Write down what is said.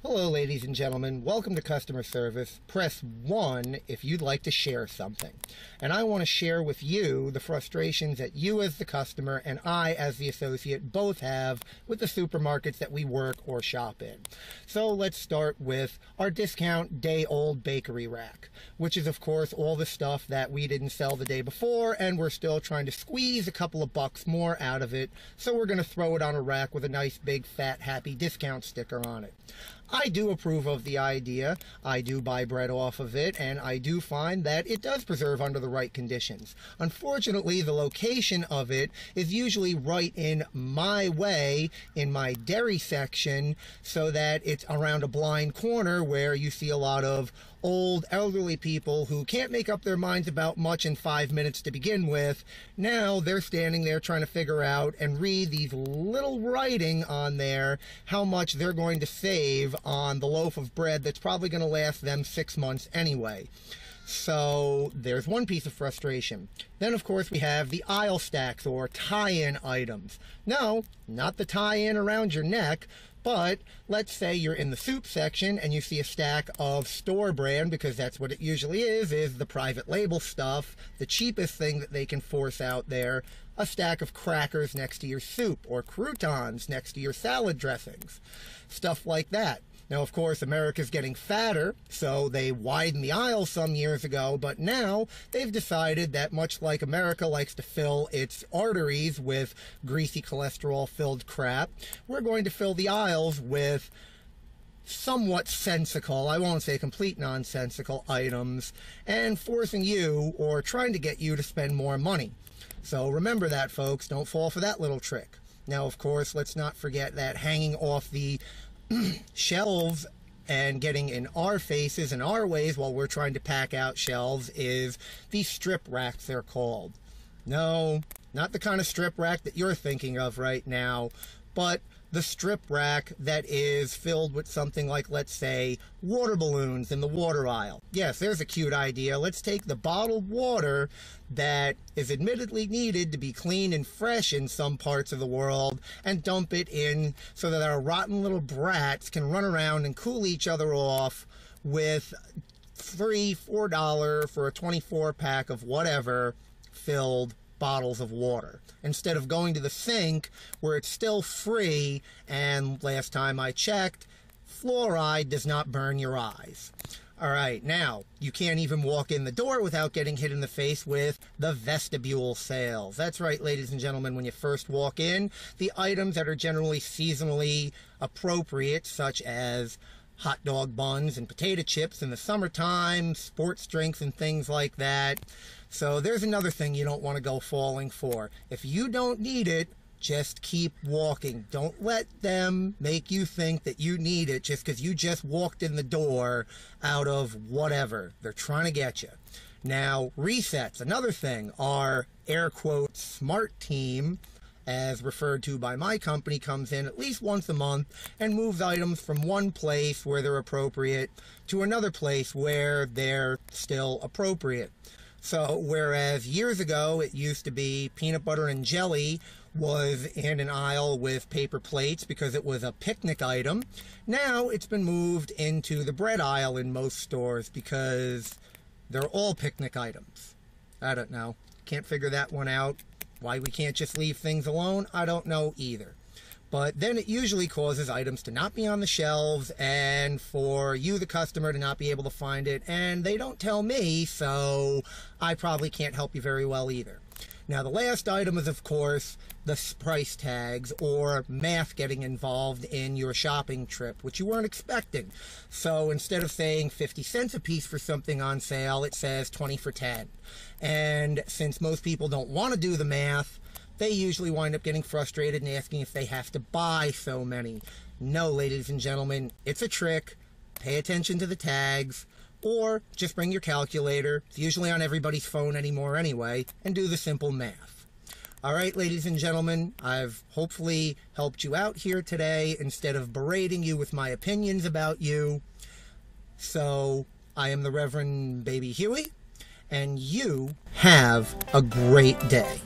Hello, ladies and gentlemen. Welcome to customer service. Press 1 if you'd like to share something. And I want to share with you the frustrations that you as the customer and I as the associate both have with the supermarkets that we work or shop in. So let's start with our discount day-old bakery rack, which is, of course, all the stuff that we didn't sell the day before, and we're still trying to squeeze a couple of bucks more out of it. So we're going to throw it on a rack with a nice, big, fat, happy discount sticker on it. I do approve of the idea. I do buy bread off of it, and I do find that it does preserve under the right conditions. Unfortunately, the location of it is usually right in my way, in my dairy section, so that it's around a blind corner where you see a lot of old elderly people who can't make up their minds about much in 5 minutes to begin with. Now they're standing there trying to figure out and read these little writing on there how much they're going to save on the loaf of bread that's probably going to last them 6 months anyway. So there's one piece of frustration. Then, of course, we have the aisle stacks or tie-in items. No, not the tie-in around your neck, but let's say you're in the soup section and you see a stack of store brand, because that's what it usually is the private label stuff, the cheapest thing that they can force out there, a stack of crackers next to your soup or croutons next to your salad dressings, stuff like that. Now, of course, America's getting fatter, so they widened the aisle some years ago, but now they've decided that much like America likes to fill its arteries with greasy cholesterol-filled crap, we're going to fill the aisles with somewhat sensical, I won't say complete nonsensical items, and forcing you or trying to get you to spend more money. So remember that, folks. Don't fall for that little trick. Now, of course, let's not forget that hanging off the shelves and getting in our faces and our ways while we're trying to pack out shelves is these strip racks, they're called. No, not the kind of strip rack that you're thinking of right now, but the strip rack that is filled with something like, let's say, water balloons in the water aisle. Yes, there's a cute idea. Let's take the bottled water that is admittedly needed to be clean and fresh in some parts of the world and dump it in so that our rotten little brats can run around and cool each other off with $3, $4 for a 24-pack of whatever filled bottles of water, instead of going to the sink where it's still free, and last time I checked, fluoride does not burn your eyes. Alright, now, you can't even walk in the door without getting hit in the face with the vestibule sales. That's right, ladies and gentlemen, when you first walk in, the items that are generally seasonally appropriate, such as hot dog buns and potato chips in the summertime, sports drinks and things like that. So there's another thing you don't want to go falling for. If you don't need it, just keep walking. Don't let them make you think that you need it just because you just walked in the door out of whatever. They're trying to get you. Now, resets, another thing. Our air quote smart team, as referred to by my company, comes in at least once a month and moves items from one place where they're appropriate to another place where they're still appropriate. So whereas years ago it used to be peanut butter and jelly was in an aisle with paper plates because it was a picnic item, now it's been moved into the bread aisle in most stores because they're all picnic items. I don't know. Can't figure that one out. Why we can't just leave things alone, I don't know either. But then it usually causes items to not be on the shelves and for you, the customer, to not be able to find it. And they don't tell me, so I probably can't help you very well either. Now, the last item is, of course, the price tags or math getting involved in your shopping trip, which you weren't expecting. So instead of saying 50 cents a piece for something on sale, it says 20 for 10. And since most people don't want to do the math, they usually wind up getting frustrated and asking if they have to buy so many. No, ladies and gentlemen, it's a trick. Pay attention to the tags, or just bring your calculator. It's usually on everybody's phone anymore anyway, and do the simple math. All right, ladies and gentlemen, I've hopefully helped you out here today instead of berating you with my opinions about you. So, I am the Reverend Baby Huey, and you have a great day.